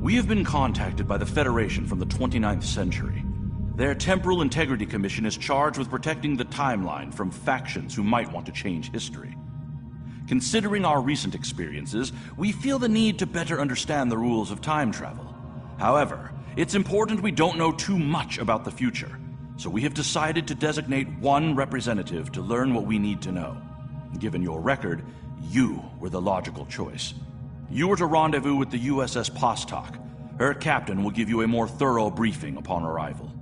We have been contacted by the Federation from the 29th century. Their Temporal Integrity Commission is charged with protecting the timeline from factions who might want to change history. Considering our recent experiences, we feel the need to better understand the rules of time travel. However, it's important we don't know too much about the future, so we have decided to designate one representative to learn what we need to know. Given your record, you were the logical choice. You were to rendezvous with the USS Postok. Her captain will give you a more thorough briefing upon arrival.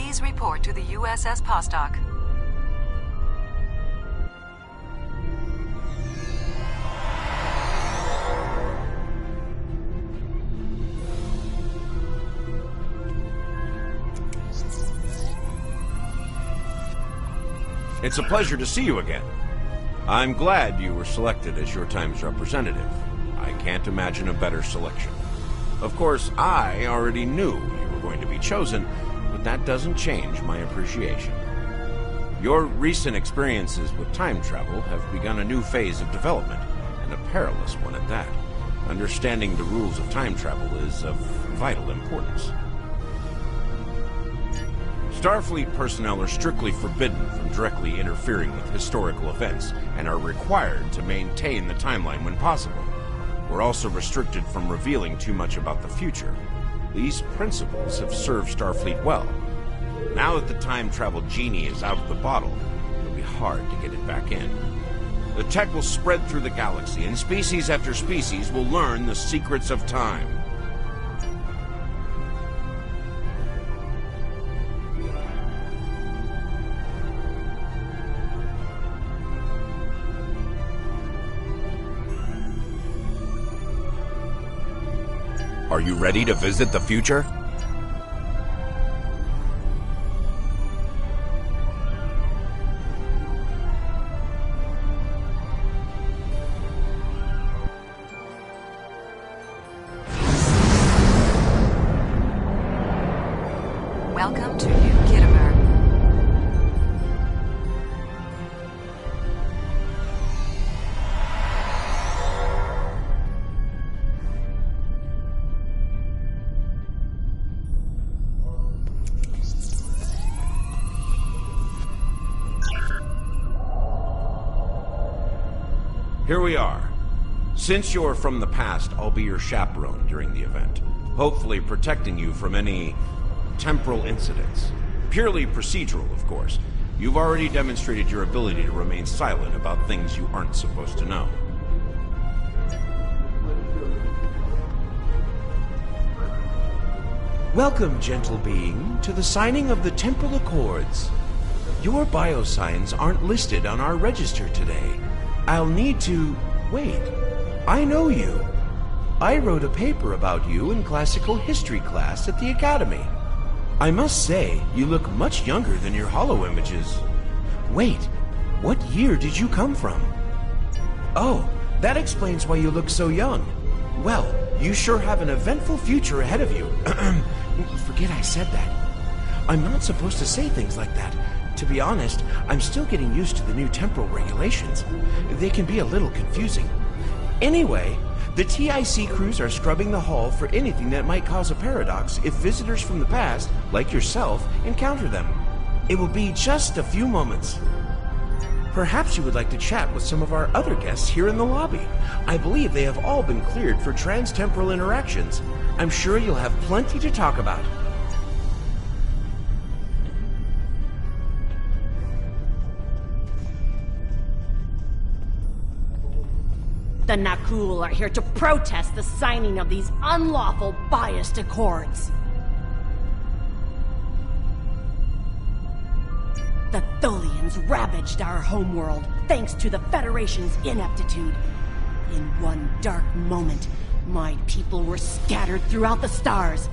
Please report to the USS Postok. It's a pleasure to see you again. I'm glad you were selected as your time's representative. I can't imagine a better selection. Of course, I already knew you were going to be chosen, but that doesn't change my appreciation. Your recent experiences with time travel have begun a new phase of development, and a perilous one at that. Understanding the rules of time travel is of vital importance. Starfleet personnel are strictly forbidden from directly interfering with historical events and are required to maintain the timeline when possible. We're also restricted from revealing too much about the future. These principles have served Starfleet well. Now that the time travel genie is out of the bottle, it'll be hard to get it back in. The tech will spread through the galaxy, and species after species will learn the secrets of time. Are you ready to visit the future? Welcome to New Kittimer. Here we are. Since you're from the past, I'll be your chaperone during the event, hopefully protecting you from any temporal incidents. Purely procedural, of course. You've already demonstrated your ability to remain silent about things you aren't supposed to know. Welcome, gentle being, to the signing of the Temporal Accords. Your biosigns aren't listed on our register today. I'll need to... Wait, I know you. I wrote a paper about you in classical history class at the Academy. I must say, you look much younger than your holo images. Wait, what year did you come from? Oh, that explains why you look so young. Well, you sure have an eventful future ahead of you. Forget I said that. I'm not supposed to say things like that. To be honest, I'm still getting used to the new temporal regulations. They can be a little confusing. Anyway, the TIC crews are scrubbing the hull for anything that might cause a paradox if visitors from the past, like yourself, encounter them. It will be just a few moments. Perhaps you would like to chat with some of our other guests here in the lobby. I believe they have all been cleared for trans-temporal interactions. I'm sure you'll have plenty to talk about. The Nakul are here to protest the signing of these unlawful, biased accords. The Tholians ravaged our homeworld thanks to the Federation's ineptitude. In one dark moment, my people were scattered throughout the stars.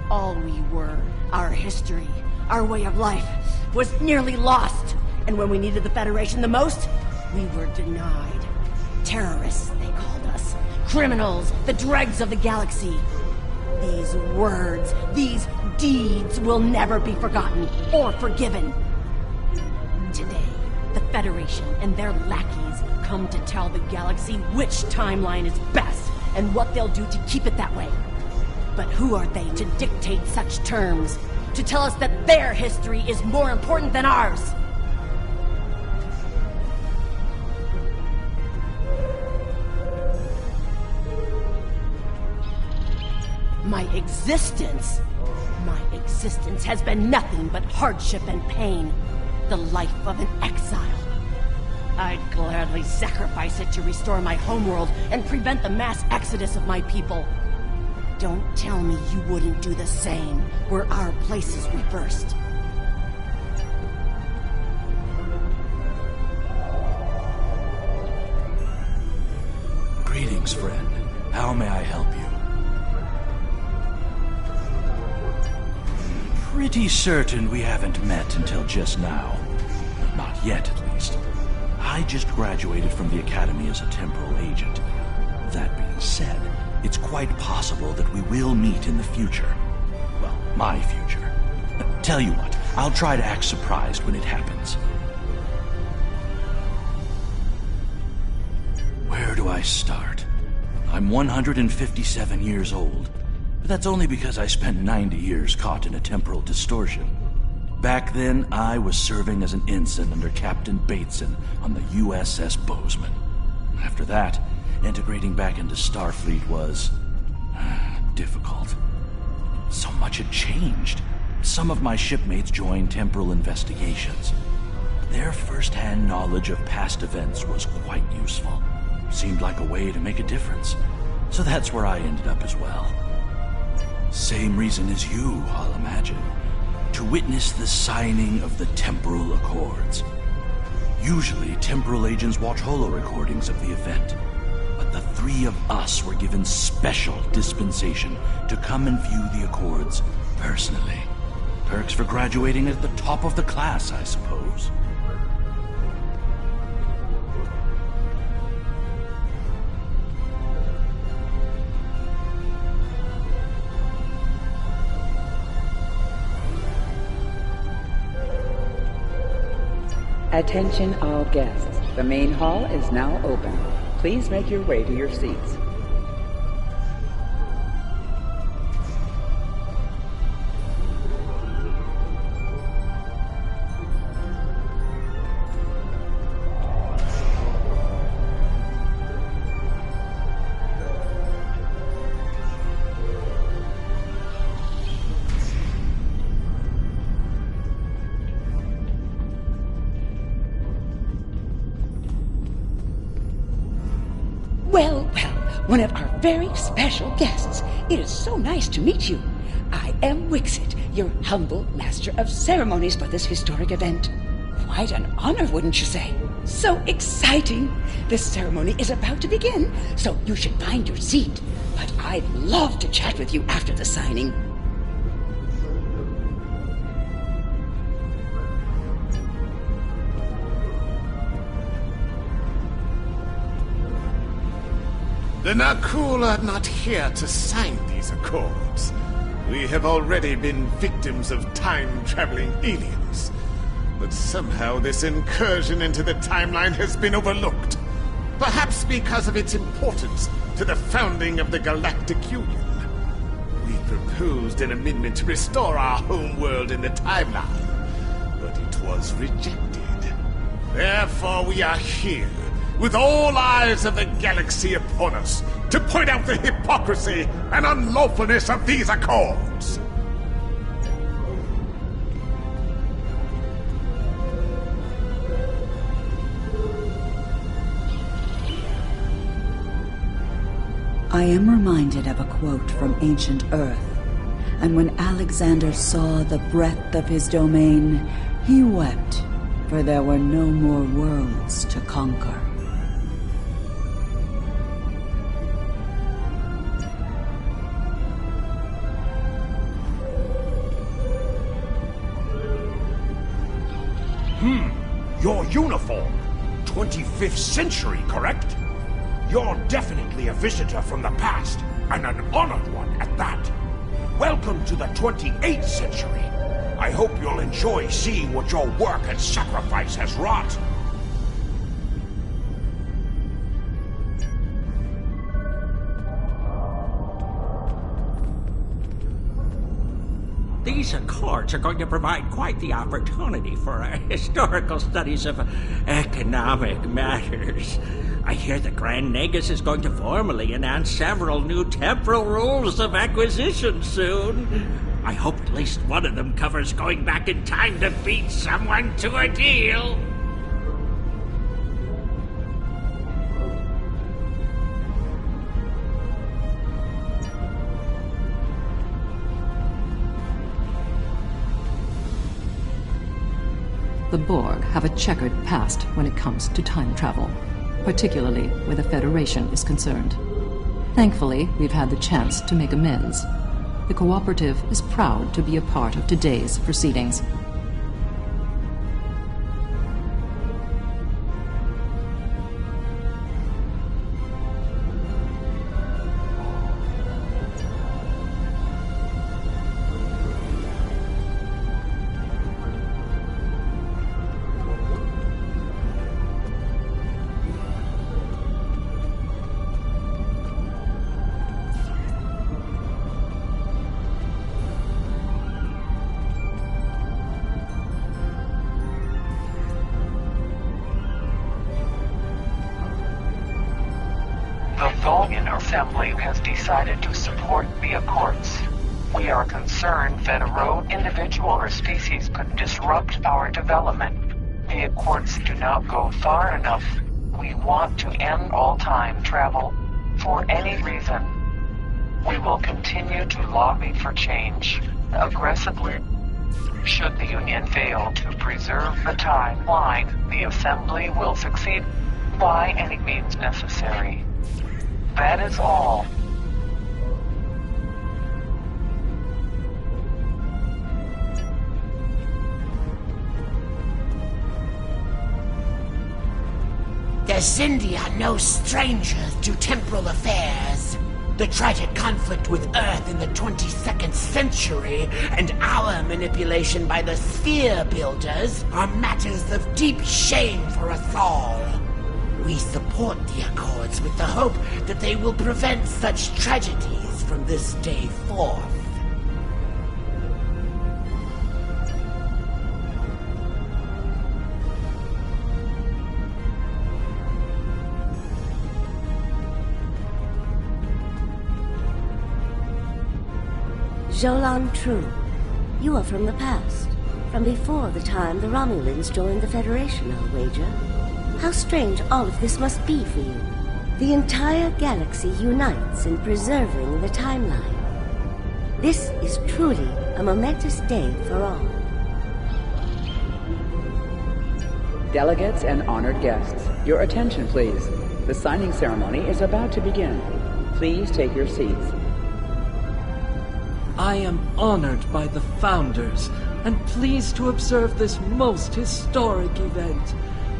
All we were, our history, our way of life, was nearly lost. And when we needed the Federation the most, we were denied. Terrorists, they called us. Criminals, the dregs of the galaxy. These words, these deeds will never be forgotten or forgiven. Today, the Federation and their lackeys come to tell the galaxy which timeline is best and what they'll do to keep it that way. But who are they to dictate such terms? To tell us that their history is more important than ours? My existence has been nothing but hardship and pain. The life of an exile. I'd gladly sacrifice it to restore my homeworld and prevent the mass exodus of my people. Don't tell me you wouldn't do the same, were our places reversed. pretty certain we haven't met until just now. Not yet, at least. I just graduated from the Academy as a temporal agent. That being said, it's quite possible that we will meet in the future. Well, my future. Tell you what, I'll try to act surprised when it happens. Where do I start? I'm 157 years old, but that's only because I spent 90 years caught in a temporal distortion. Back then, I was serving as an ensign under Captain Bateson on the USS Bozeman. After that, integrating back into Starfleet was difficult. So much had changed. Some of my shipmates joined temporal investigations. Their first-hand knowledge of past events was quite useful. Seemed like a way to make a difference. So that's where I ended up as well. Same reason as you, I'll imagine. To witness the signing of the Temporal Accords. Usually, temporal agents watch holo-recordings of the event. But the three of us were given special dispensation to come and view the Accords personally. Perks for graduating at the top of the class, I suppose. Attention all guests. The main hall is now open. Please make your way to your seats. Well, one of our very special guests. It is so nice to meet you. I am Wixit, your humble master of ceremonies for this historic event. Quite an honor, wouldn't you say? So exciting! This ceremony is about to begin, so you should find your seat. But I'd love to chat with you after the signing. The Nakul are not here to sign these accords. We have already been victims of time-traveling aliens. But somehow this incursion into the timeline has been overlooked. Perhaps because of its importance to the founding of the Galactic Union. We proposed an amendment to restore our home world in the timeline, but it was rejected. Therefore we are here, with all eyes of the galaxy upon us, to point out the hypocrisy and unlawfulness of these accords. I am reminded of a quote from ancient Earth. And when Alexander saw the breadth of his domain, he wept, for there were no more worlds to conquer. Your uniform. 25th century, correct? You're definitely a visitor from the past, and an honored one at that. Welcome to the 28th century. I hope you'll enjoy seeing what your work and sacrifice has wrought. These accords are going to provide quite the opportunity for historical studies of economic matters. I hear the Grand Nagus is going to formally announce several new temporal rules of acquisition soon. I hope at least one of them covers going back in time to beat someone to a deal. The Borg have a checkered past when it comes to time travel, particularly where the Federation is concerned. Thankfully, we've had the chance to make amends. the Cooperative is proud to be a part of today's proceedings. The Vulcan Assembly has decided to support the Accords. We are concerned that a rogue individual or species could disrupt our development. The Accords do not go far enough. We want to end all time travel for any reason. We will continue to lobby for change aggressively. Should the Union fail to preserve the timeline, the Assembly will succeed by any means necessary. That is all. The Xindi are no strangers to temporal affairs. The tragic conflict with Earth in the 22nd century and our manipulation by the Sphere Builders are matters of deep shame for us all. We support the Accords with the hope that they will prevent such tragedies from this day forth. Jolan True, you are from the past. From before the time the Romulans joined the Federation, I'll wager. How strange all of this must be for you. The entire galaxy unites in preserving the timeline. This is truly a momentous day for all. Delegates and honored guests, your attention please. The signing ceremony is about to begin. Please take your seats. I am honored by the Founders and pleased to observe this most historic event.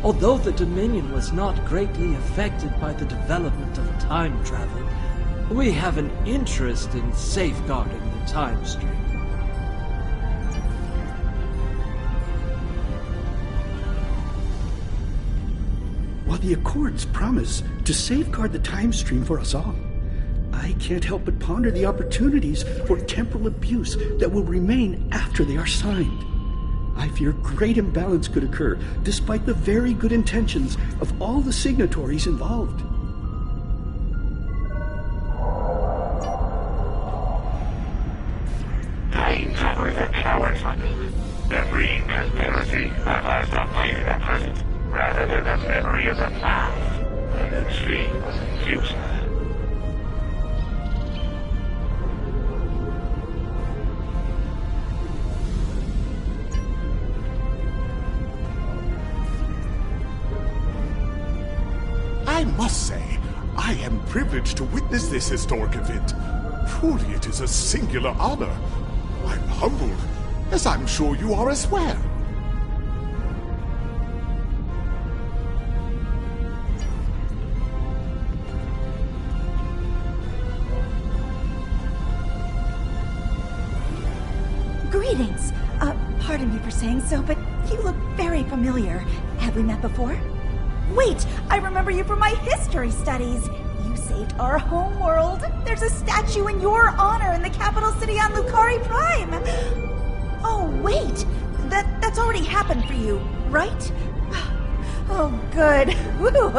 Although the Dominion was not greatly affected by the development of time travel, we have an interest in safeguarding the time stream. While the Accords promise to safeguard the time stream for us all, I can't help but ponder the opportunities for temporal abuse that will remain after they are signed. I fear great imbalance could occur, despite the very good intentions of all the signatories involved. Time travel is a coward's Every conspiracy that has not made at present, rather than a memory of the past, an extreme future. I must say, I am privileged to witness this historic event. Truly, it is a singular honor. I'm humbled, as I'm sure you are as well. Greetings. Pardon me for saying so, but you look very familiar. Have we met before? Wait, I remember you from my history studies. You saved our home world. There's a statue in your honor in the capital city on Lucari Prime. Oh, wait. That's already happened for you, right? Oh, good. Woo!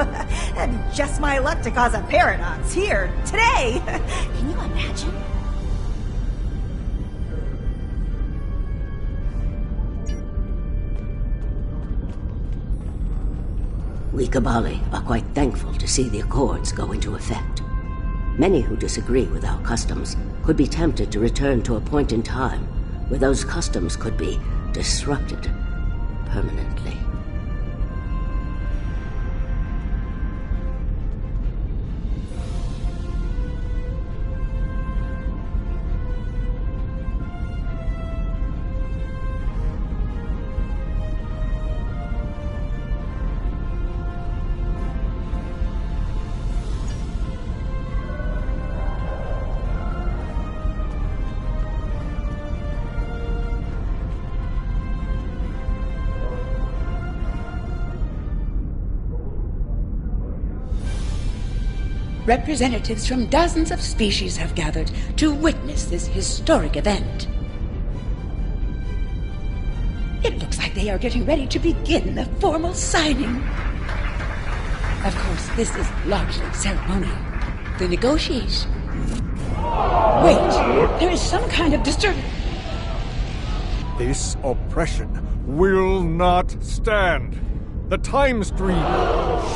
And just my luck to cause a paradox here, today. Can you imagine? We Kabali are quite thankful to see the Accords go into effect. Many who disagree with our customs could be tempted to return to a point in time where those customs could be disrupted permanently. representatives from dozens of species have gathered to witness this historic event. It looks like they are getting ready to begin the formal signing. Of course, this is largely ceremonial. The negotiation... Wait, there is some kind of disturbance. This oppression will not stand. The time stream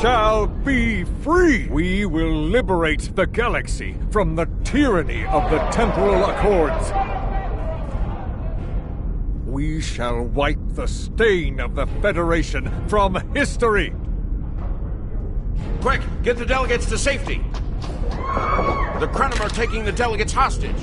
shall be free. We will liberate the galaxy from the tyranny of the temporal accords. We shall wipe the stain of the Federation from history. Quick, get the delegates to safety. The Krenim are taking the delegates hostage.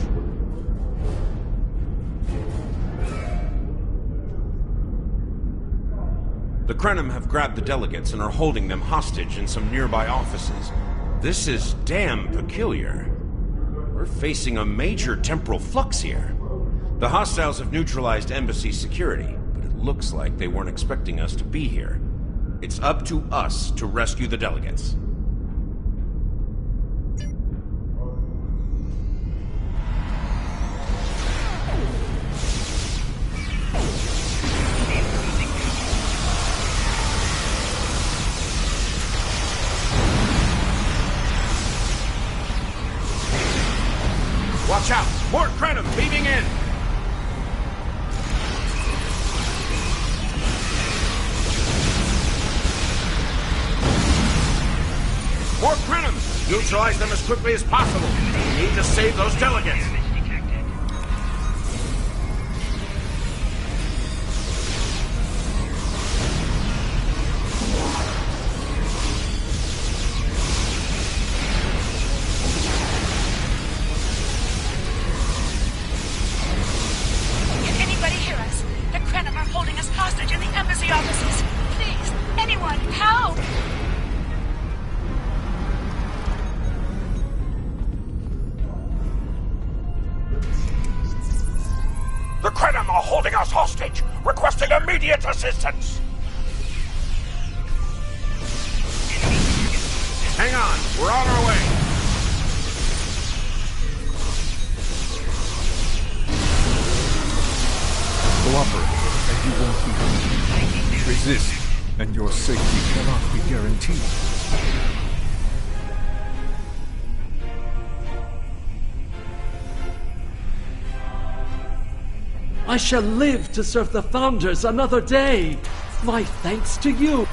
The Krenim have grabbed the delegates and are holding them hostage in some nearby offices. This is damn peculiar. We're facing a major temporal flux here. The hostiles have neutralized embassy security, but it looks like they weren't expecting us to be here. It's up to us to rescue the delegates. Watch out! More Krenim beaming in! More Krenim! Neutralize them as quickly as possible. We need to save those delegates. Can anybody hear us? The Krenim are holding us hostage in the embassy offices. Please, anyone, help! The Krenim are holding us hostage, requesting immediate assistance. Hang on, we're on our way. Cooperate, and you won't be harmed. Resist, and your safety cannot be guaranteed. I shall live to serve the Founders another day. My thanks to you.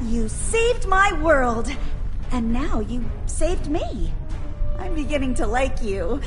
You saved my world, and now you saved me. I'm beginning to like you.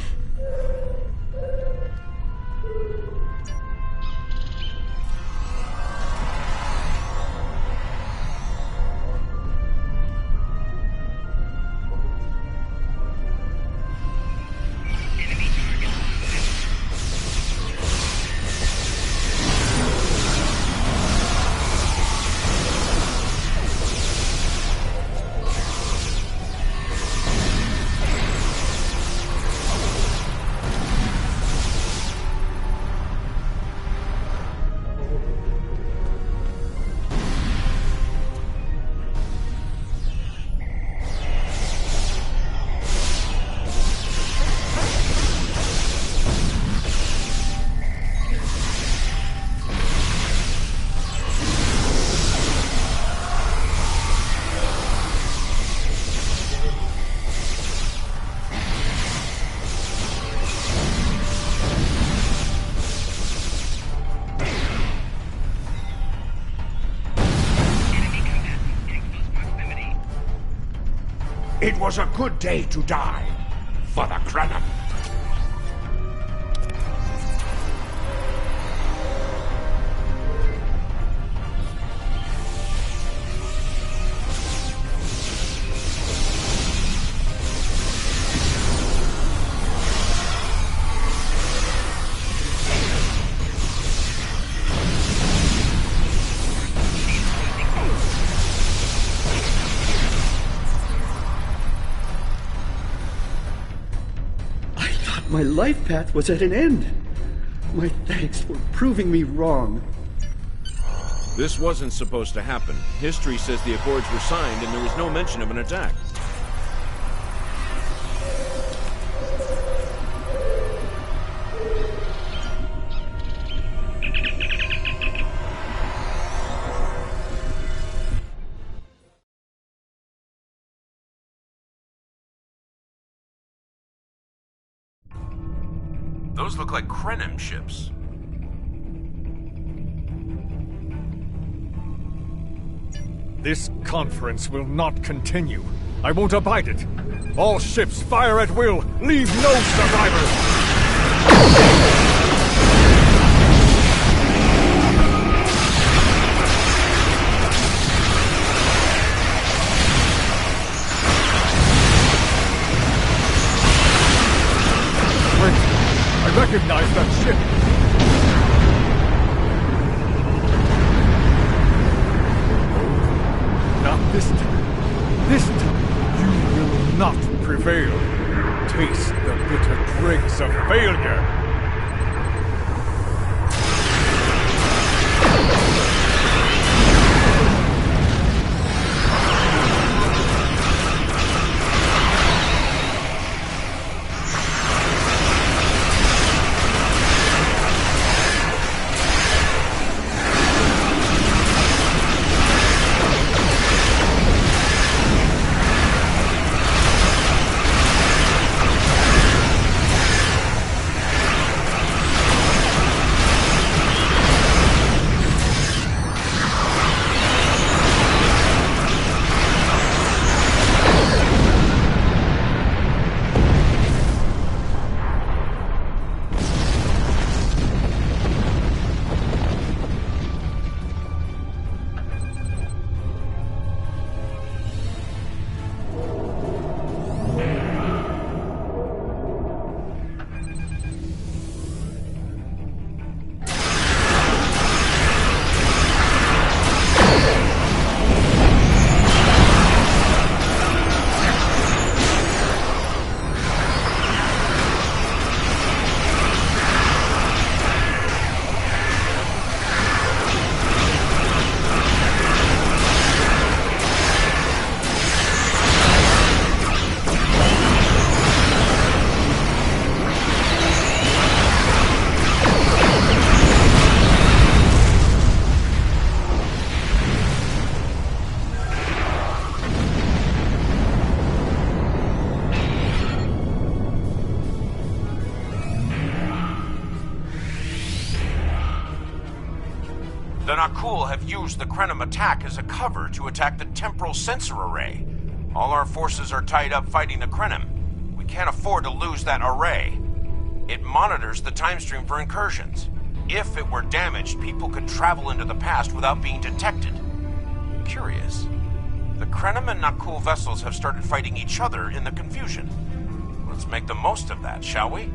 It was a good day to die for the Krenim. My life path was at an end. My thanks for proving me wrong. This wasn't supposed to happen. History says the Accords were signed and there was no mention of an attack. Those look like Krenim ships. This conference will not continue. I won't abide it. All ships fire at will. Leave no survivors. I recognize that ship. Not this time. This time, you will not prevail. Taste the bitter dregs of failure. The Nakul have used the Krenim attack as a cover to attack the temporal sensor array. All our forces are tied up fighting the Krenim. We can't afford to lose that array. It monitors the time stream for incursions. If it were damaged, people could travel into the past without being detected. Curious. The Krenim and Nakul vessels have started fighting each other in the confusion. Let's make the most of that, shall we?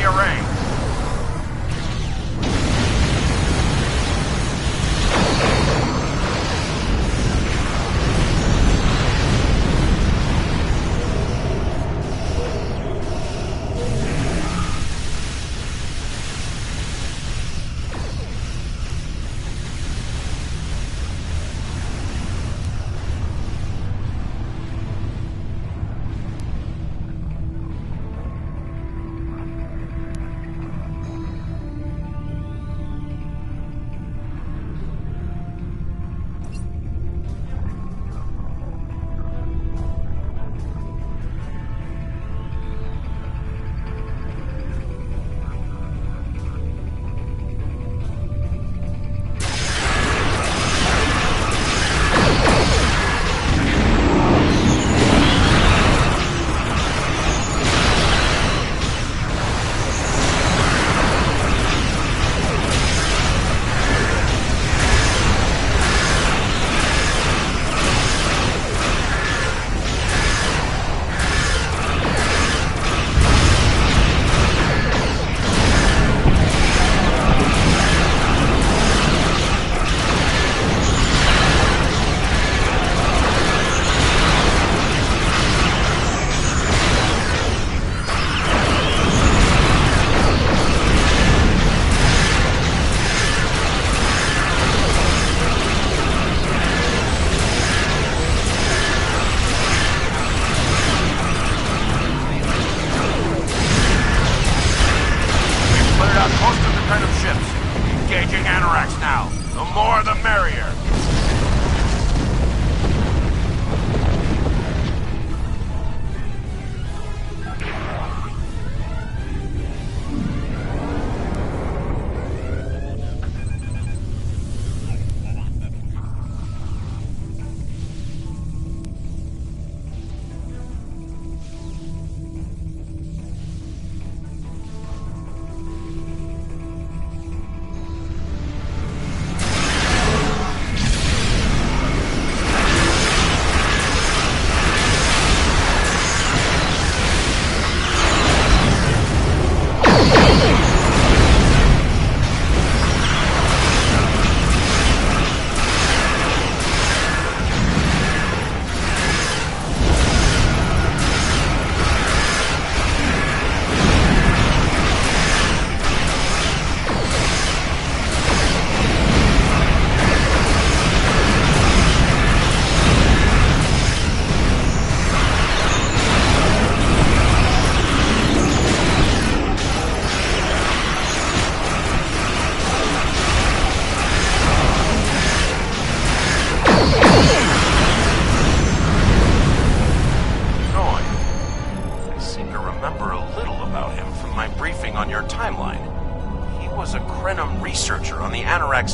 array.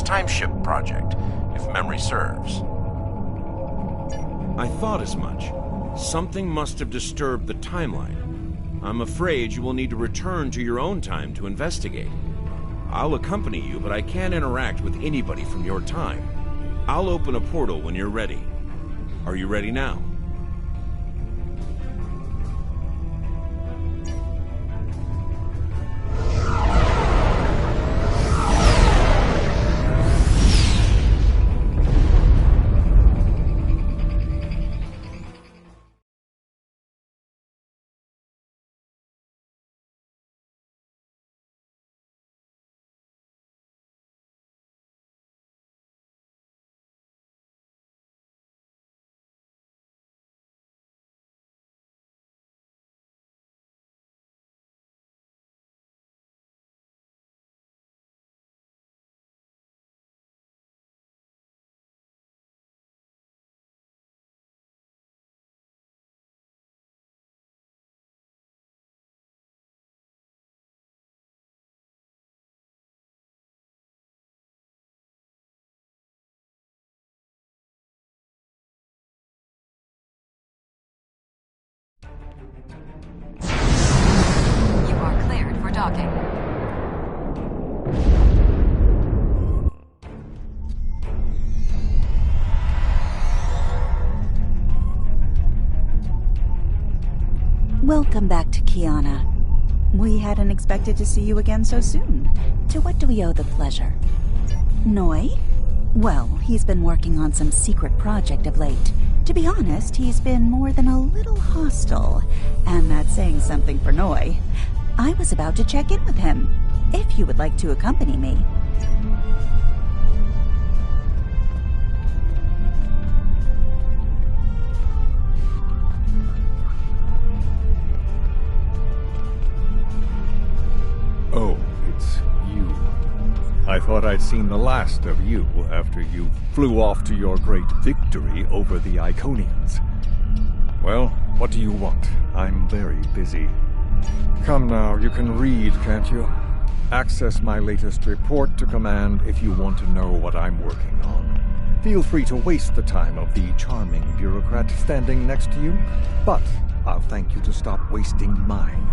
Timeship project, if memory serves. I thought as much. Something must have disturbed the timeline. I'm afraid you will need to return to your own time to investigate. I'll accompany you, but I can't interact with anybody from your time. I'll open a portal when you're ready. Are you ready now? Docking. Welcome back to Kiana. We hadn't expected to see you again so soon. To what do we owe the pleasure? Noi? Well, he's been working on some secret project of late. To be honest, he's been more than a little hostile, and that's saying something for Noi. I was about to check in with him, if you would like to accompany me. Oh, it's you. I thought I'd seen the last of you after you flew off to your great victory over the Iconians. Well, what do you want? I'm very busy. Come now, you can read, can't you? Access my latest report to command if you want to know what I'm working on. Feel free to waste the time of the charming bureaucrat standing next to you, but I'll thank you to stop wasting mine.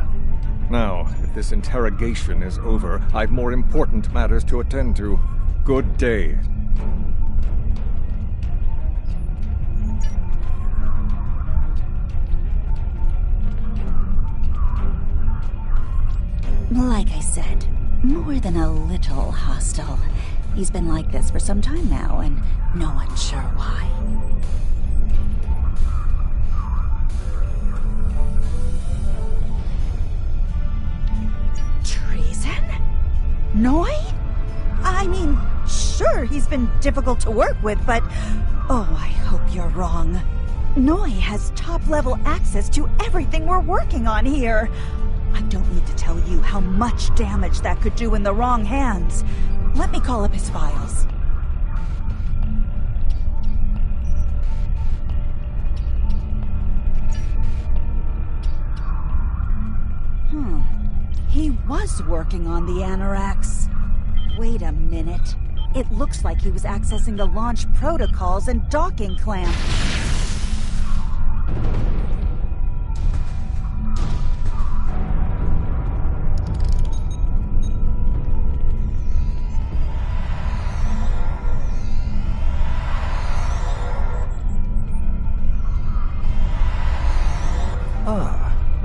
Now, if this interrogation is over, I've more important matters to attend to. Good day. Like I said, more than a little hostile. He's been like this for some time now, and no one's sure why. Treason? Noi? I mean, sure, he's been difficult to work with, but... Oh, I hope you're wrong. Noi has top-level access to everything we're working on here. I don't need to tell you how much damage that could do in the wrong hands. Let me call up his files. He was working on the Anoraks. Wait a minute. It looks like he was accessing the launch protocols and docking clamp.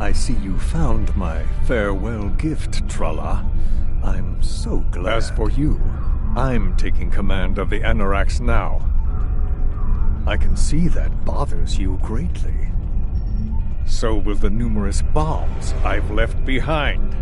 I see you found my farewell gift, Tralla. I'm so glad. As for you, I'm taking command of the Anoraks now. I can see that bothers you greatly. So will the numerous bombs I've left behind.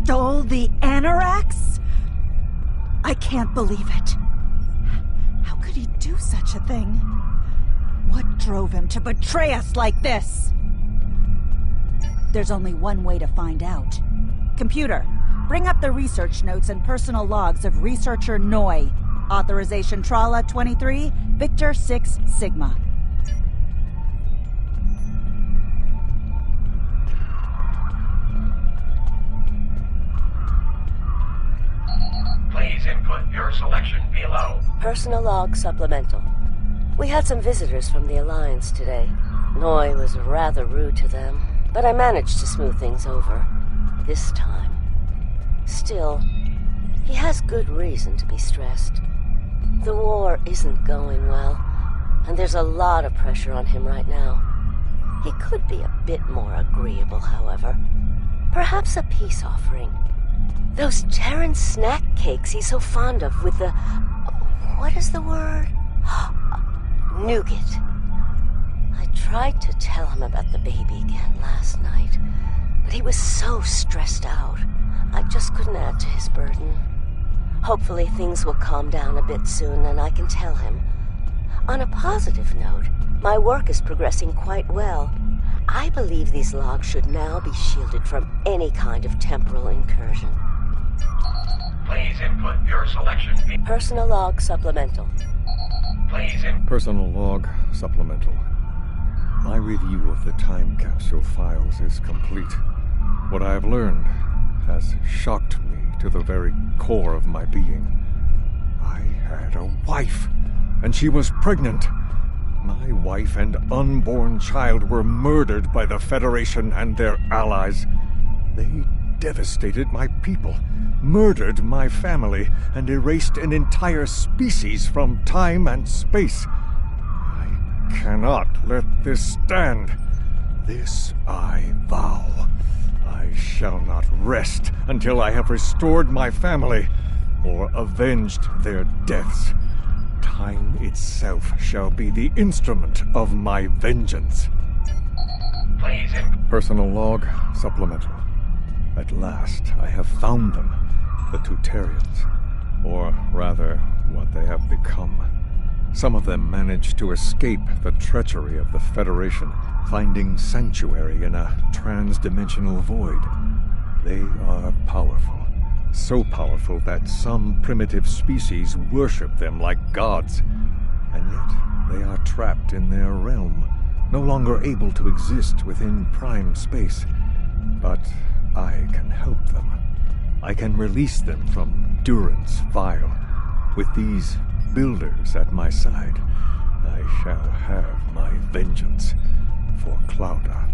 Stole the Anoraks? I can't believe it. How could he do such a thing? What drove him to betray us like this? There's only one way to find out. Computer, bring up the research notes and personal logs of researcher Noi. Authorization Tralla 23, Victor 6 Sigma. Please input your selection below. Personal log supplemental. We had some visitors from the Alliance today. Noi was rather rude to them, but I managed to smooth things over. This time. Still, he has good reason to be stressed. The war isn't going well, and there's a lot of pressure on him right now. He could be a bit more agreeable, however. Perhaps a peace offering. Those Terran snack cakes he's so fond of with the... what is the word? Nougat. I tried to tell him about the baby again last night, but he was so stressed out. I just couldn't add to his burden. Hopefully things will calm down a bit soon and I can tell him. On a positive note, my work is progressing quite well. I believe these logs should now be shielded from any kind of temporal incursion. Please input your selection. Personal log supplemental. Please Personal log supplemental. My review of the time capsule files is complete. What I have learned has shocked me to the very core of my being. I had a wife, and she was pregnant. My wife and unborn child were murdered by the Federation and their allies. They devastated my people, murdered my family, and erased an entire species from time and space. I cannot let this stand. This I vow. I shall not rest until I have restored my family or avenged their deaths. Time itself shall be the instrument of my vengeance. Please. Personal log supplemental. At last, I have found them, the Tutarians, or rather, what they have become. Some of them managed to escape the treachery of the Federation, finding sanctuary in a trans-dimensional void. They are powerful. So powerful that some primitive species worship them like gods. And yet, they are trapped in their realm, no longer able to exist within prime space. But I can help them. I can release them from Duran's Vial. With these builders at my side, I shall have my vengeance for Clouda.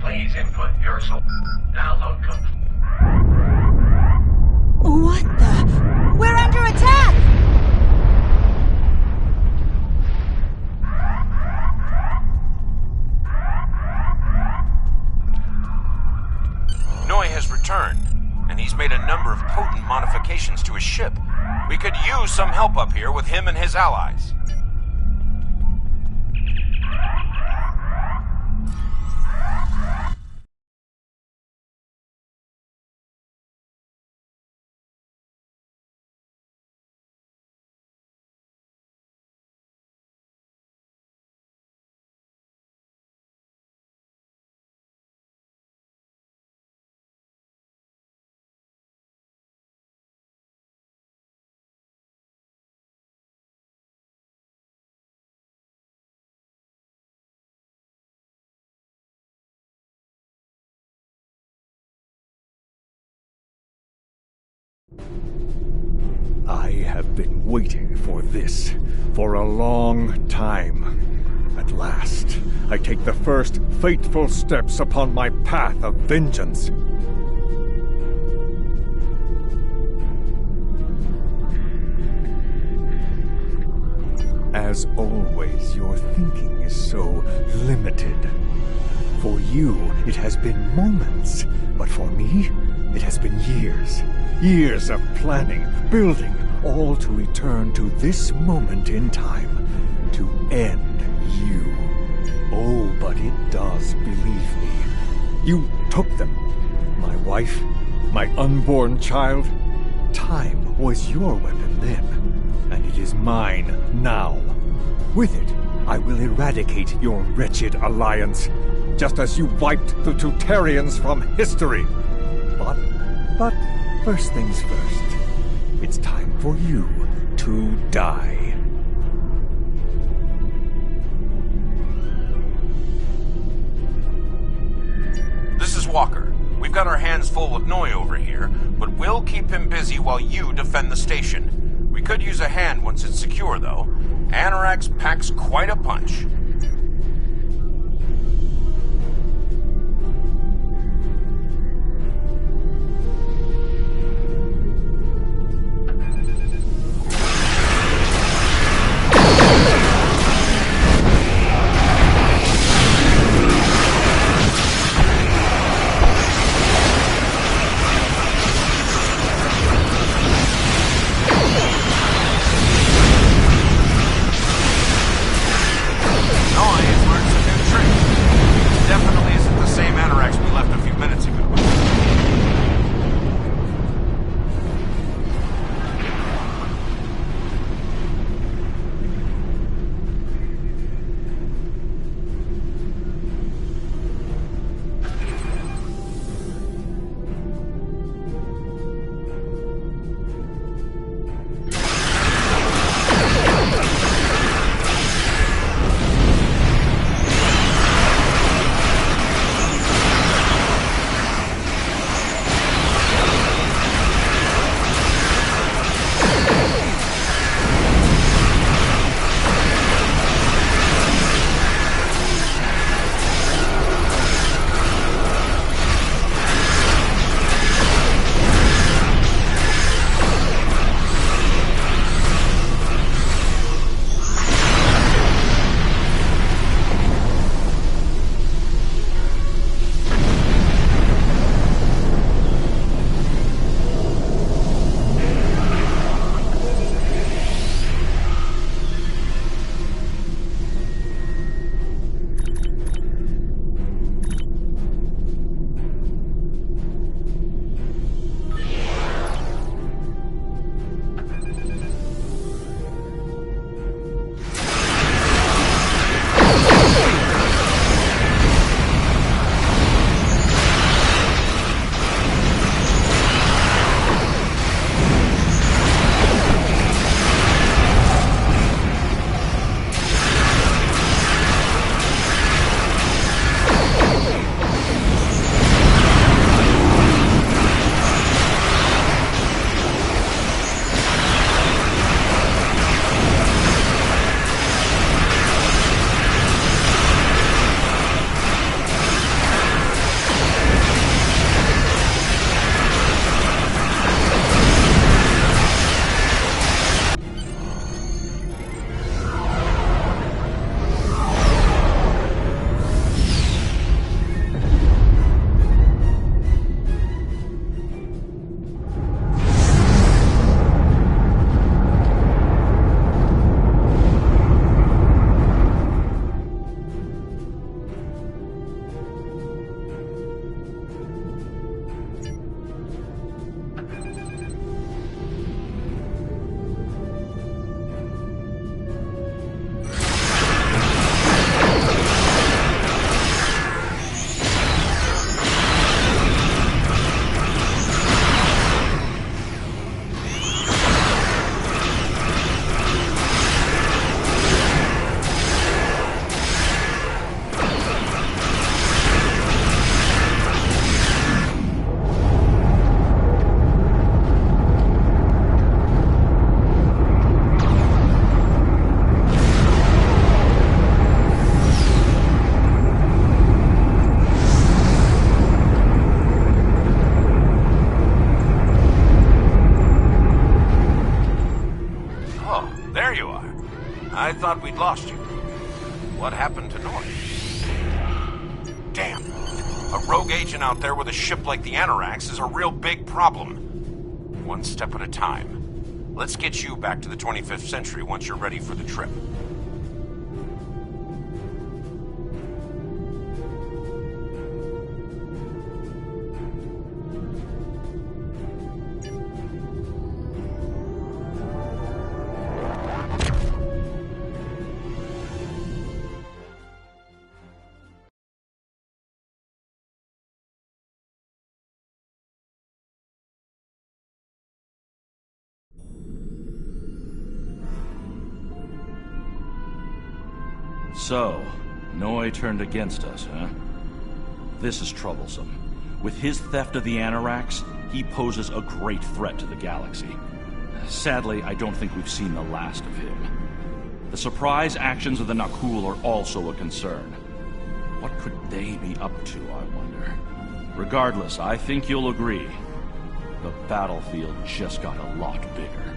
Please input your download code. What the? We're under attack! Noi has returned, and he's made a number of potent modifications to his ship. We could use some help up here with him and his allies. I have been waiting for this for a long time. At last, I take the first fateful steps upon my path of vengeance. As always, your thinking is so limited. For you, it has been moments, but for me, it has been years. Years of planning, building, all to return to this moment in time, to end you. Oh, but it does, believe me. You took them. My wife, my unborn child. Time was your weapon then, and it is mine now. With it, I will eradicate your wretched alliance, just as you wiped the Tutarians from history. But first things first. It's time for you to die. This is Walker. We've got our hands full with Noi over here, but we'll keep him busy while you defend the station. We could use a hand once it's secure, though. Anorax packs quite a punch. thought we'd lost you. What happened to North? Damn. A rogue agent out there with a ship like the Anorax is a real big problem. One step at a time. Let's get you back to the 25th century once you're ready for the trip. So, Noi turned against us, huh? This is troublesome. With his theft of the Anorax, he poses a great threat to the galaxy. Sadly, I don't think we've seen the last of him. The surprise actions of the Nakul are also a concern. What could they be up to, I wonder? Regardless, I think you'll agree. The battlefield just got a lot bigger.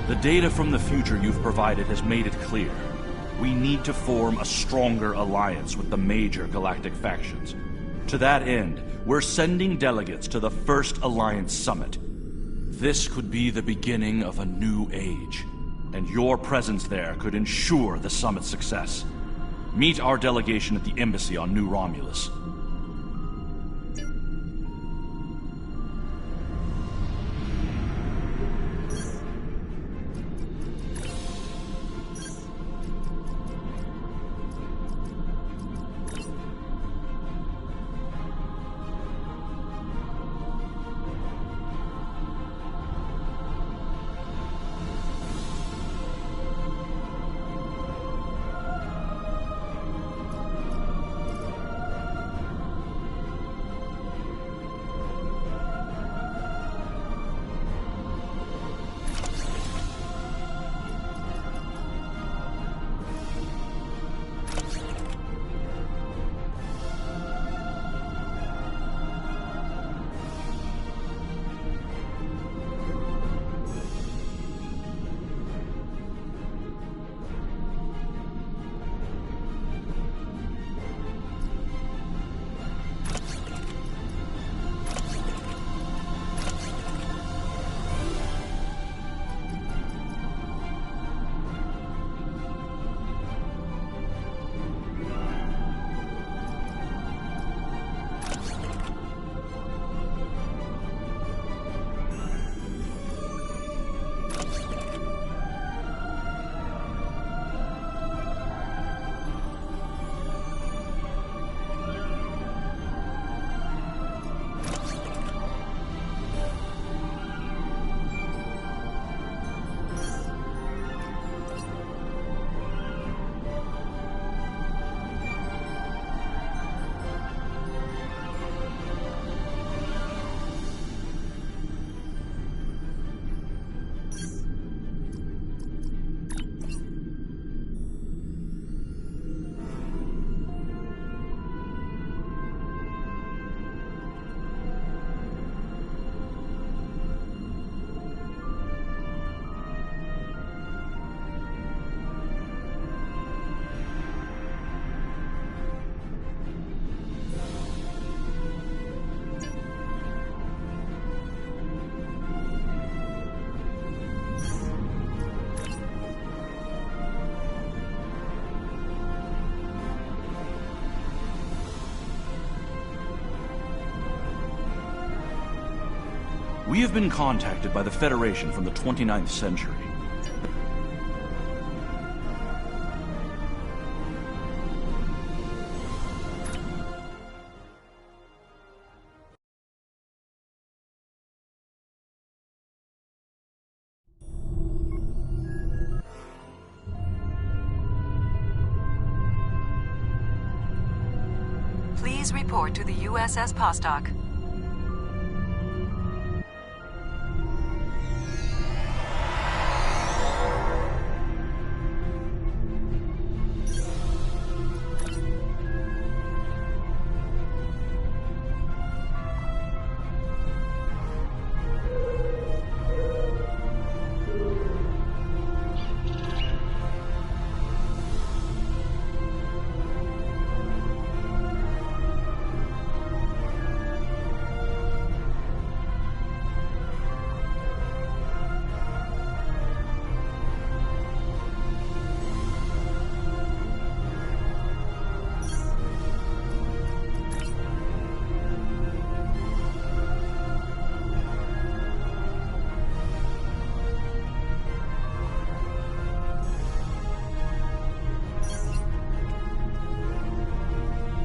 The data from the future you've provided has made it clear. We need to form a stronger alliance with the major galactic factions. To that end, we're sending delegates to the First Alliance Summit. This could be the beginning of a new age, and your presence there could ensure the summit's success. Meet our delegation at the embassy on New Romulus. We have been contacted by the Federation from the 29th century. Please report to the USS Postok.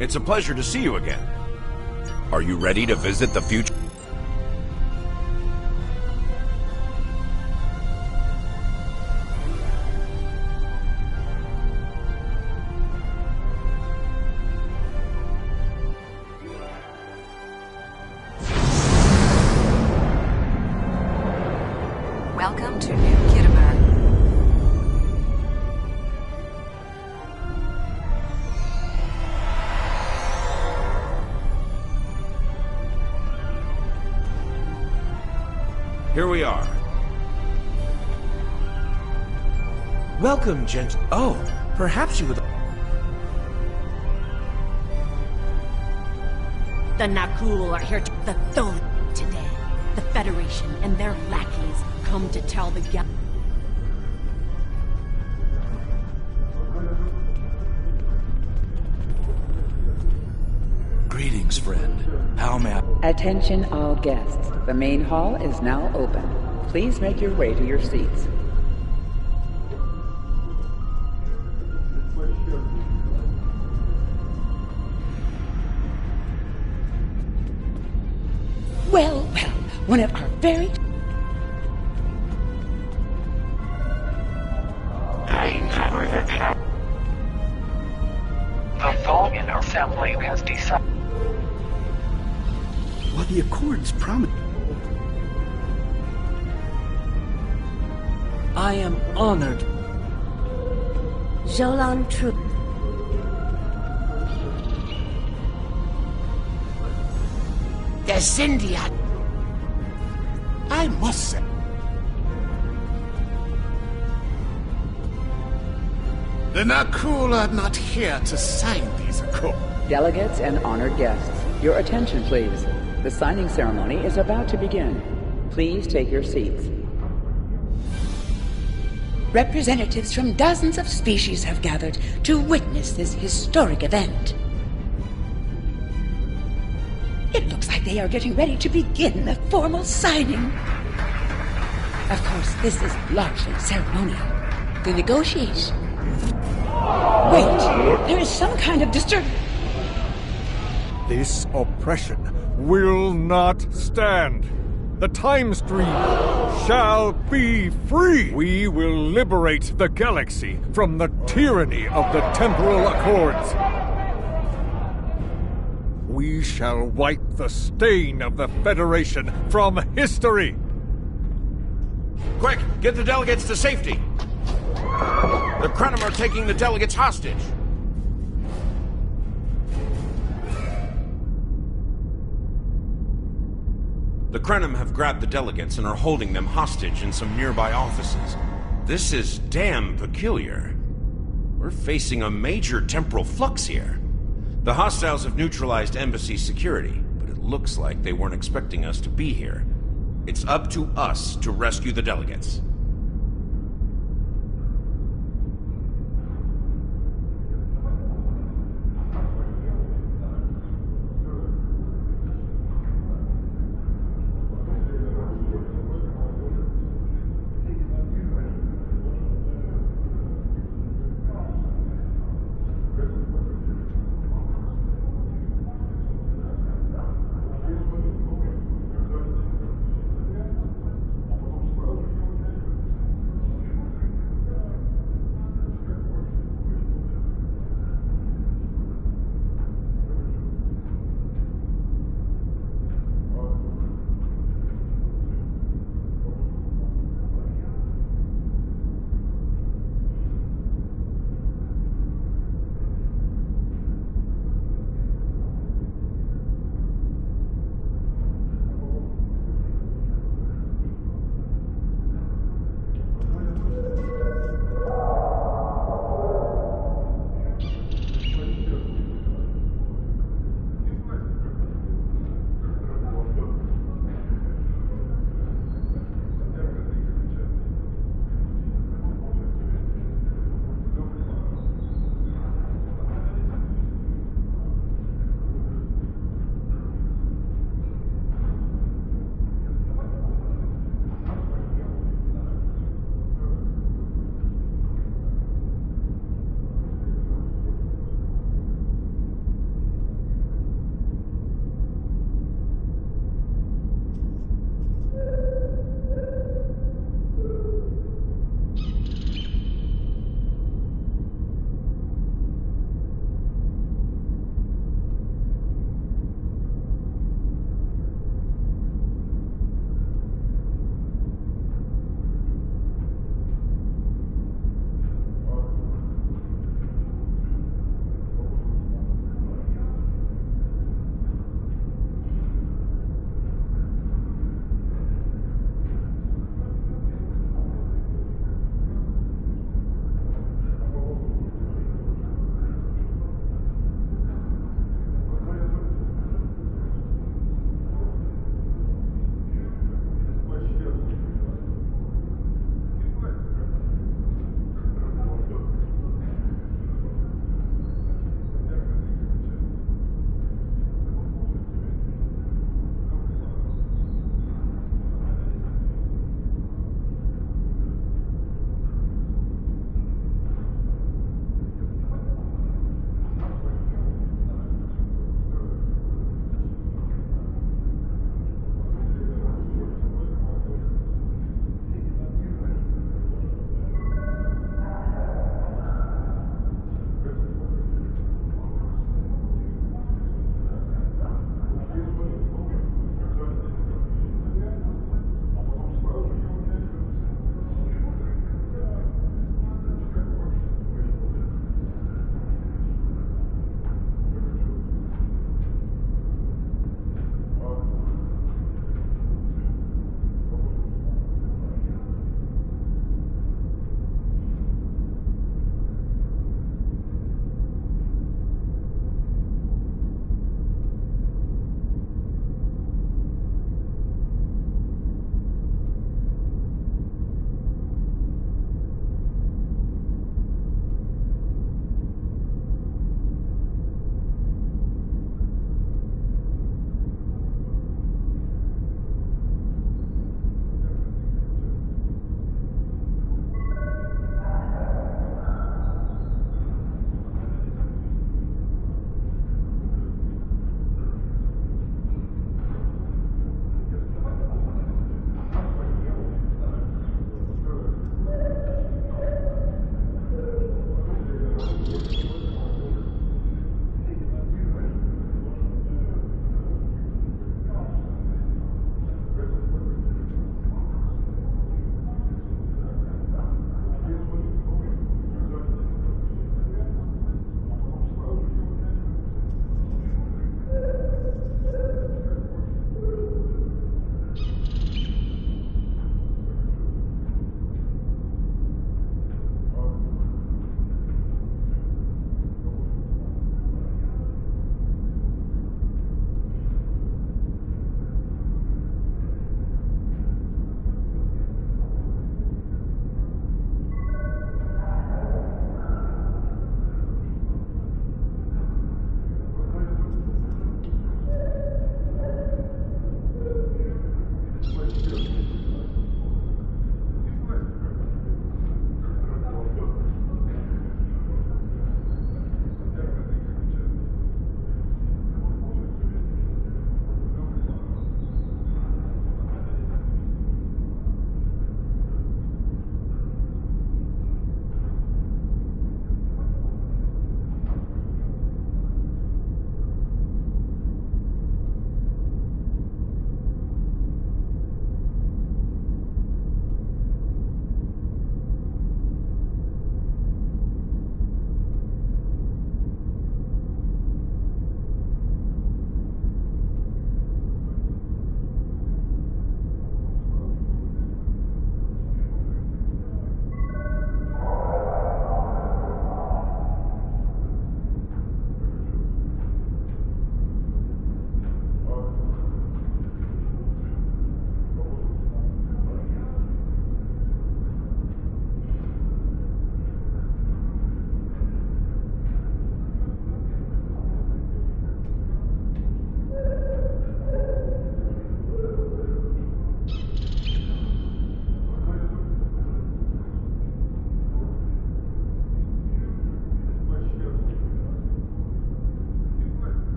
It's a pleasure to see you again. Are you ready to visit the future? Welcome to New Kittimer. Here we are. Welcome, gent. Oh, perhaps you would. The Nakul are here to the Tholi today. The Federation and their lackeys come to tell the Gal. Greetings, friend. How may I... Attention all guests. The main hall is now open. Please make your way to your seats. Well, one of our very... The Tholian Assembly has decided... While the Accords promise... I am honored. Jolan Tru... The Zindia... I must say... The Nakul are not here to sign these accords. Delegates and honored guests, your attention please. The signing ceremony is about to begin. Please take your seats. Representatives from dozens of species have gathered to witness this historic event. It looks like they are getting ready to begin the formal signing. Of course, this is largely ceremonial. The negotiation... Wait, there is some kind of disturbance. This oppression will not stand. The time stream shall be free. We will liberate the galaxy from the tyranny of the temporal accords. We shall wipe the stain of the Federation from history. Quick, get the delegates to safety. The Krenim are taking the delegates hostage. The Krenim have grabbed the delegates and are holding them hostage in some nearby offices. This is damn peculiar. We're facing a major temporal flux here. The hostiles have neutralized embassy security, but it looks like they weren't expecting us to be here. It's up to us to rescue the delegates.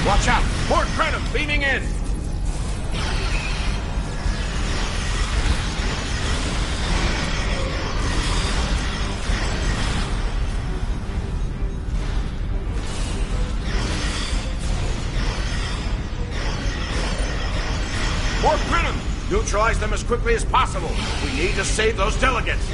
Watch out! Fort Crenham beaming in! Fort Crenham! Neutralize them as quickly as possible. We need to save those delegates.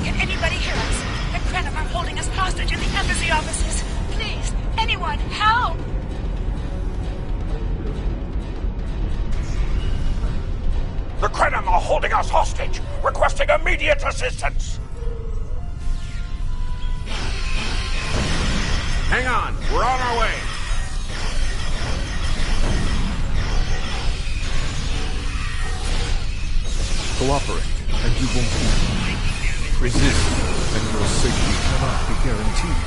Can anybody hear us? The Crenham are holding us hostage in the embassy offices. Please, anyone, help! The Crenham are holding us hostage, requesting immediate assistance. Hang on, we're on our way. Cooperate, and you won't be harmed. Resist, and your safety cannot be guaranteed.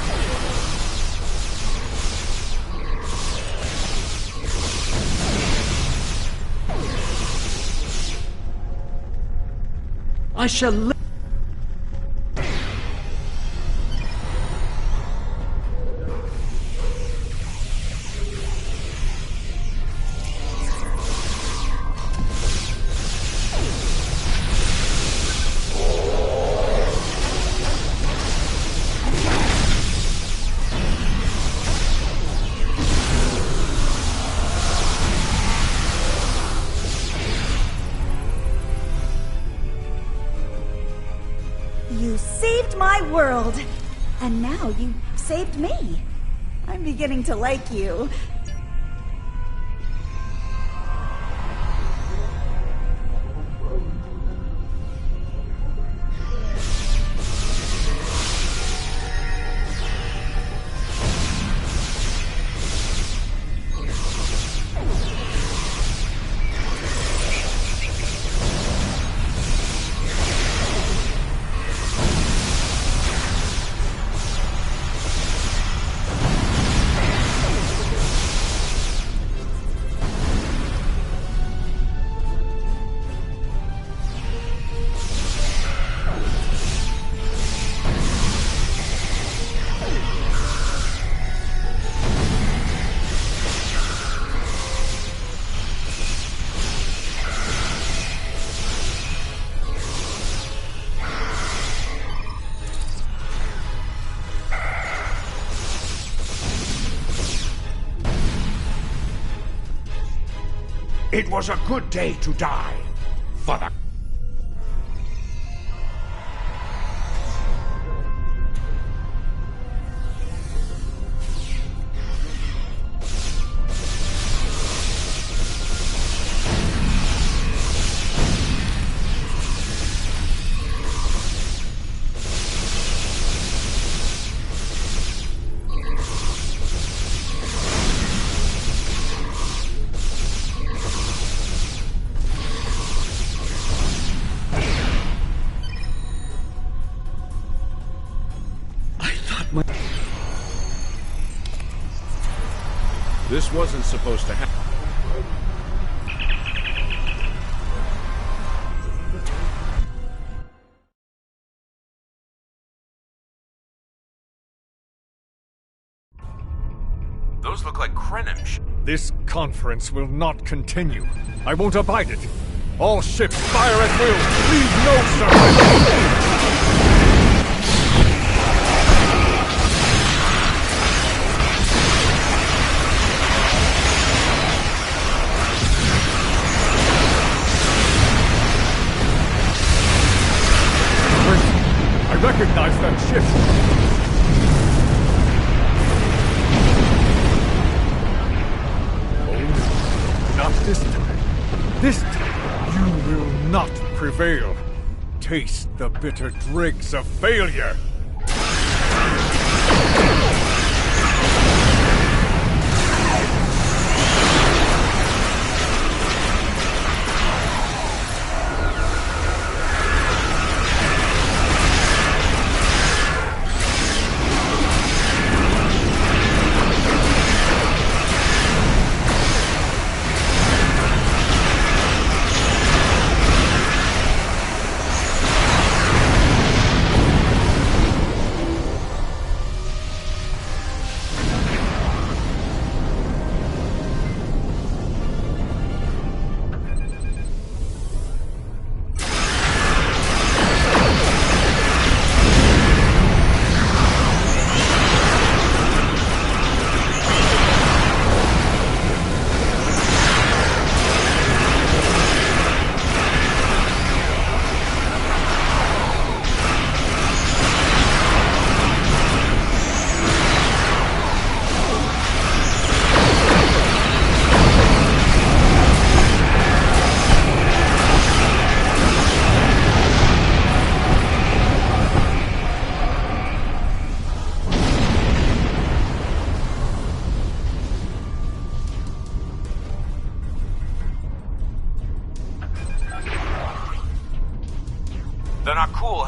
I shall live. You saved my world, and now you saved me. I'm beginning to like you. It was a good day to die. For the... This wasn't supposed to happen. Those look like Crenham. This conference will not continue. I won't abide it. All ships fire at will. Leave no survivor. I recognize that ship. Oh, not this time. This time, you will not prevail. Taste the bitter dregs of failure.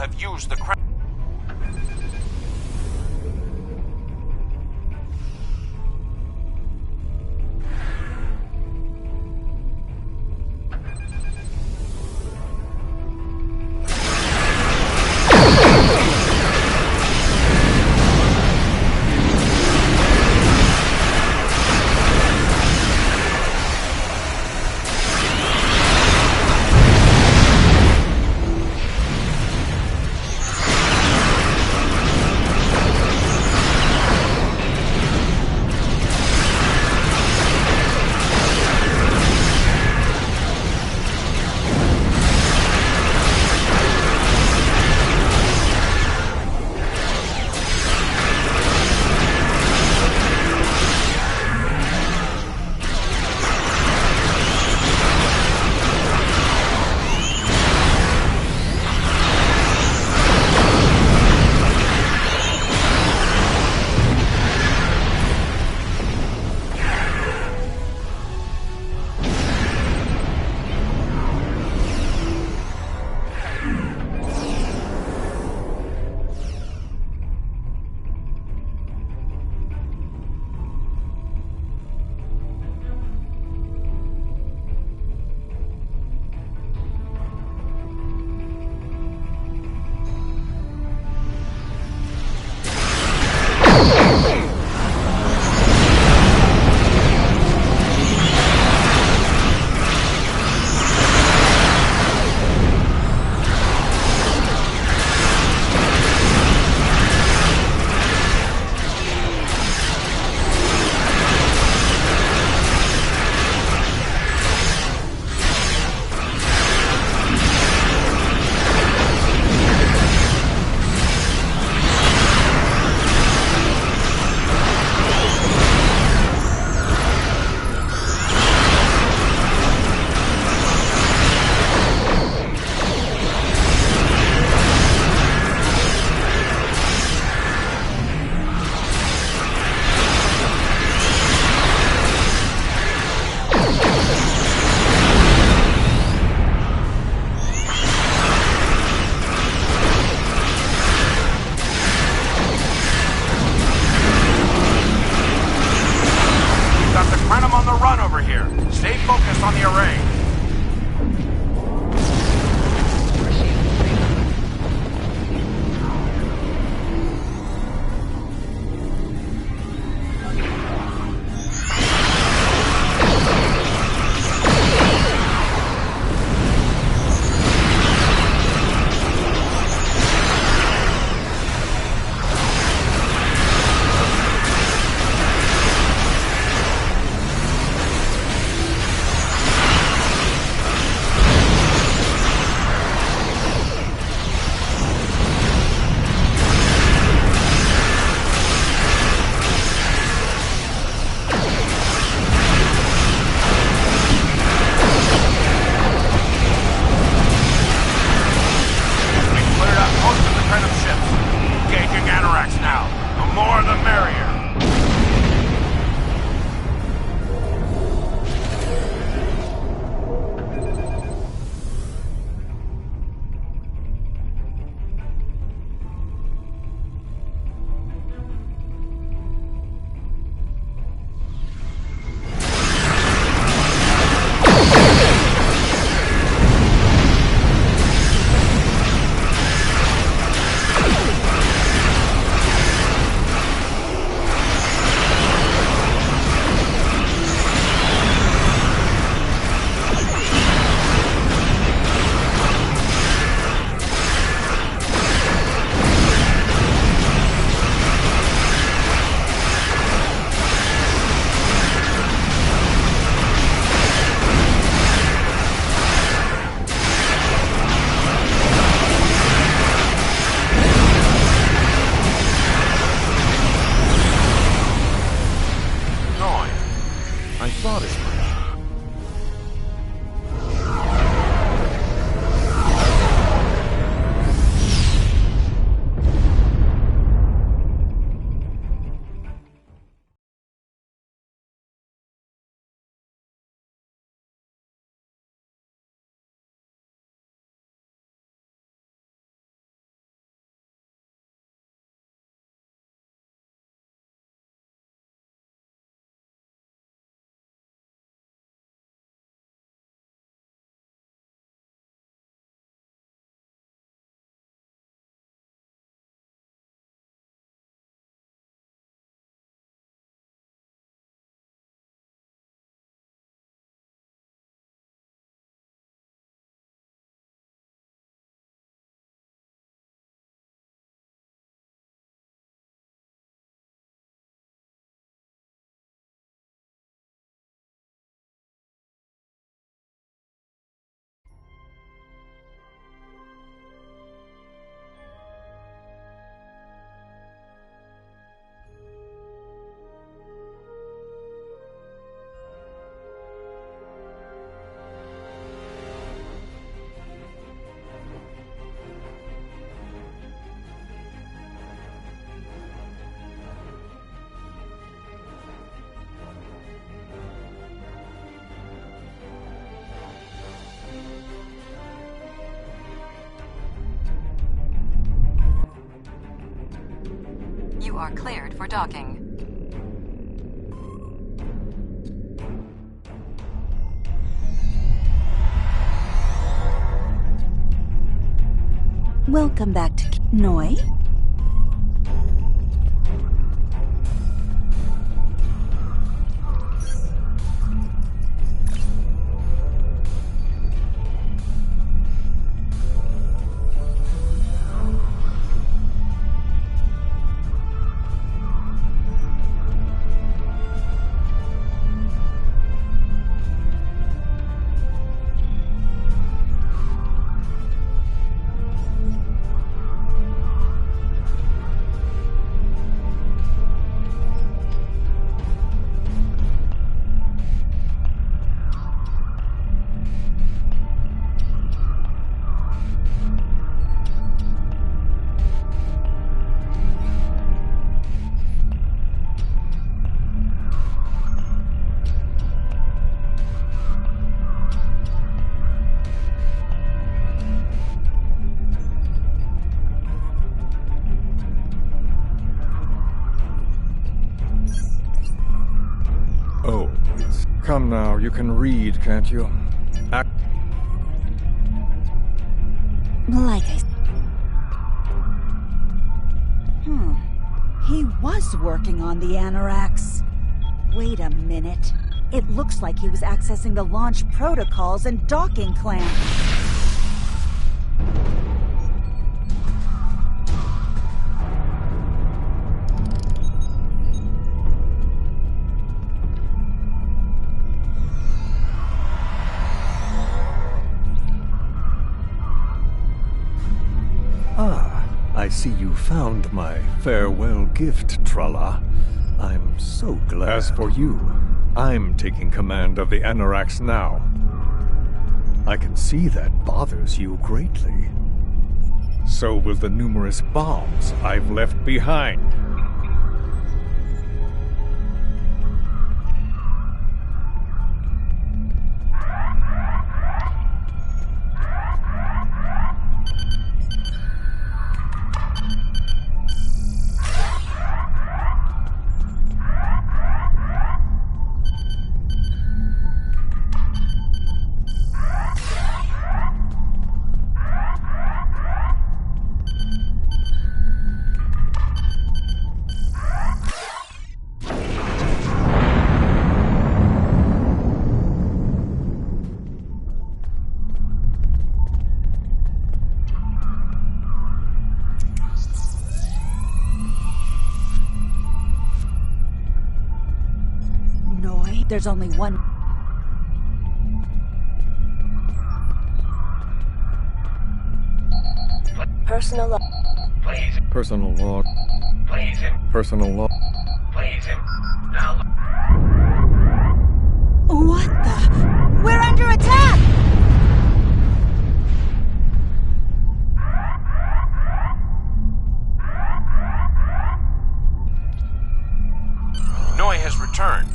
have used the crown. are cleared for docking. Welcome back to Noi. Come now, you can read, can't you? Like I... He was working on the Anoraks. Wait a minute. It looks like he was accessing the launch protocols and docking clamps. I see you found my farewell gift, Tralla. I'm so glad. As for you, I'm taking command of the Anoraks now. I can see that bothers you greatly. So will the numerous bombs I've left behind. There's only one... Personal log. Please. Personal log. Please. Personal log. Please. Now. What the? We're under attack! Noi has returned.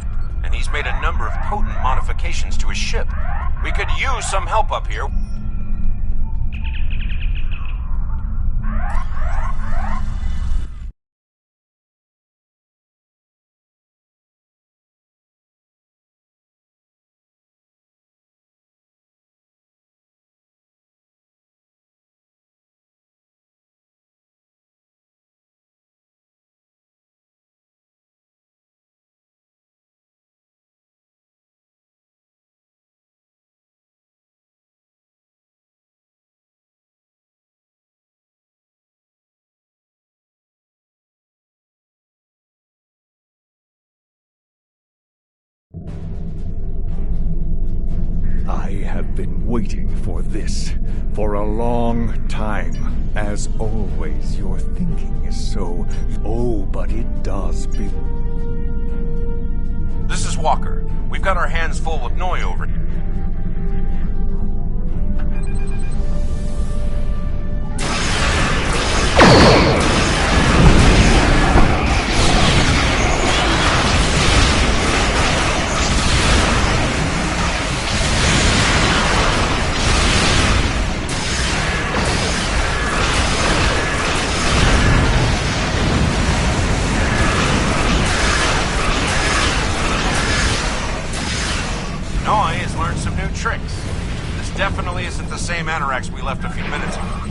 And he's made a number of potent modifications to his ship. We could use some help up here. I have been waiting for this for a long time. As always, your thinking is so... Oh, but it does be... This is Walker. We've got our hands full with Noi over here. anoraks we left a few minutes ago.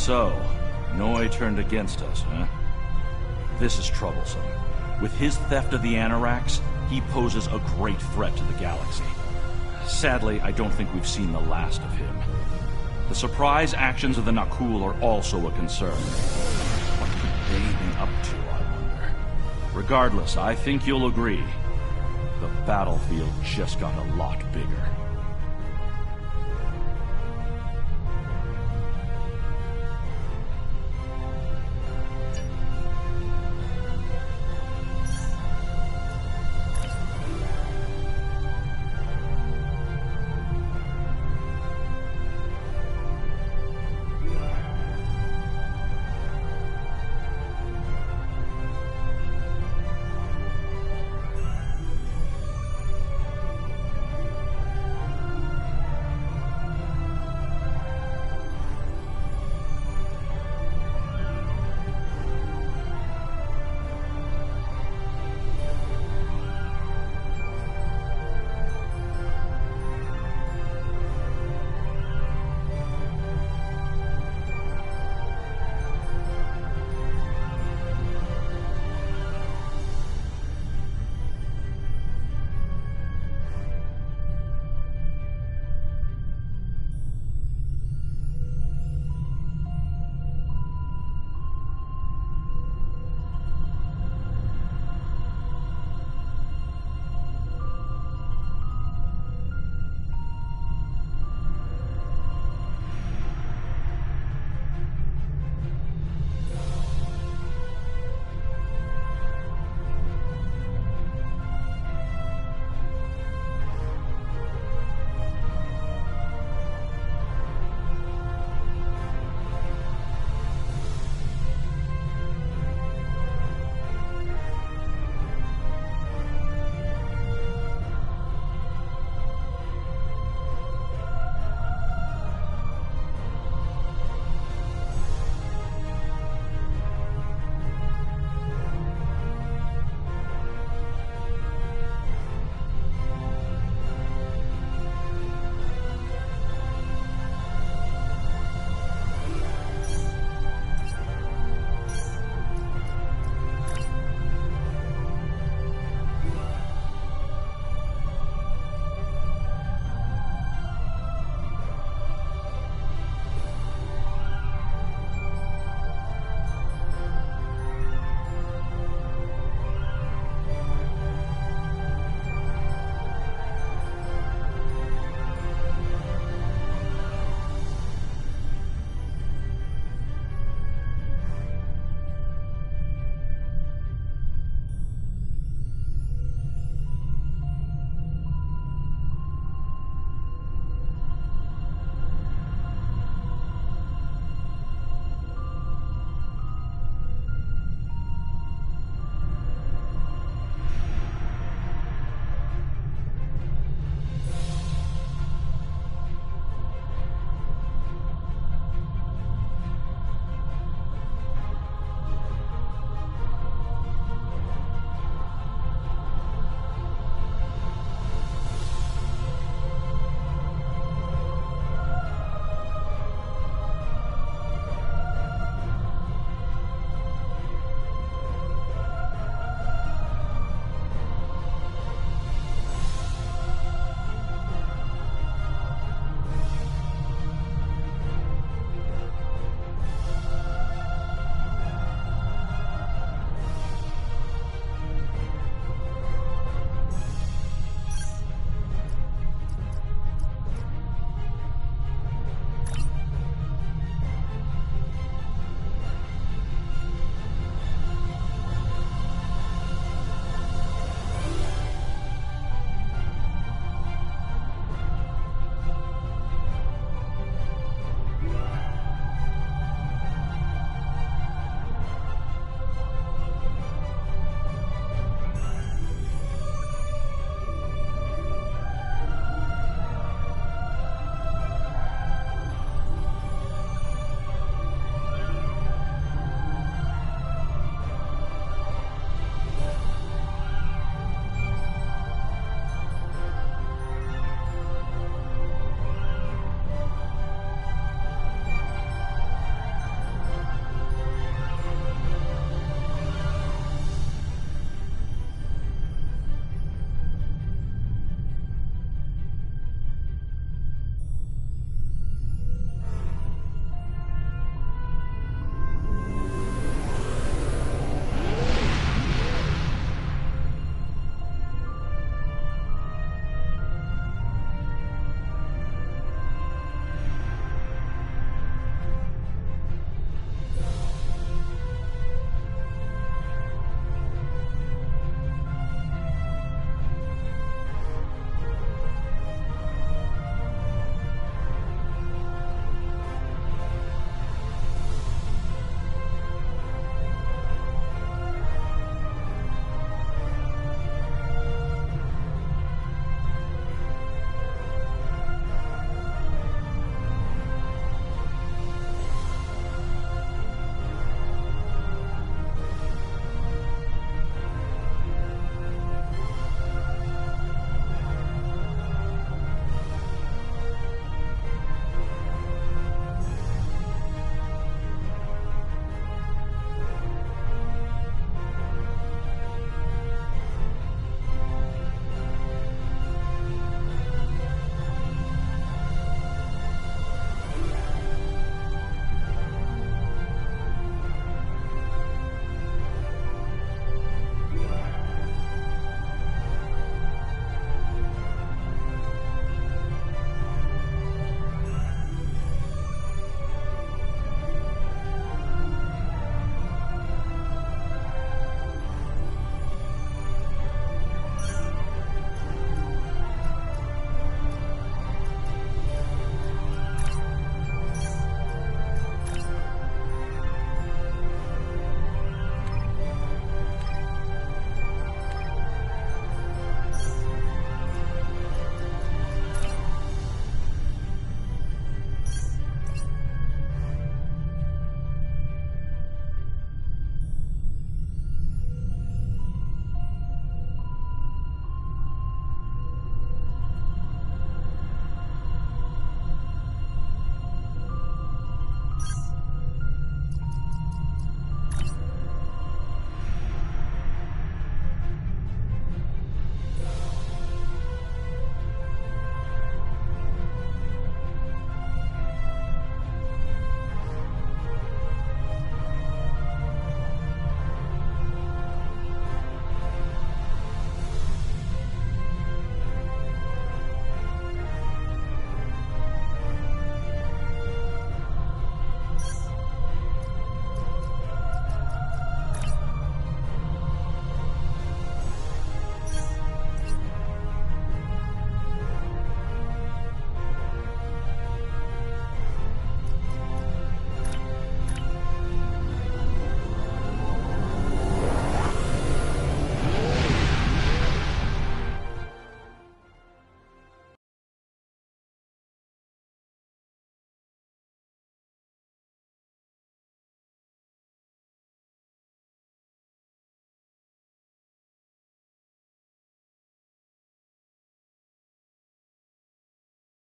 So, Noi turned against us, huh? This is troublesome. With his theft of the Anoraks, he poses a great threat to the galaxy. Sadly, I don't think we've seen the last of him. The surprise actions of the Nakul are also a concern. What could they be up to, I wonder? Regardless, I think you'll agree. The battlefield just got a lot bigger.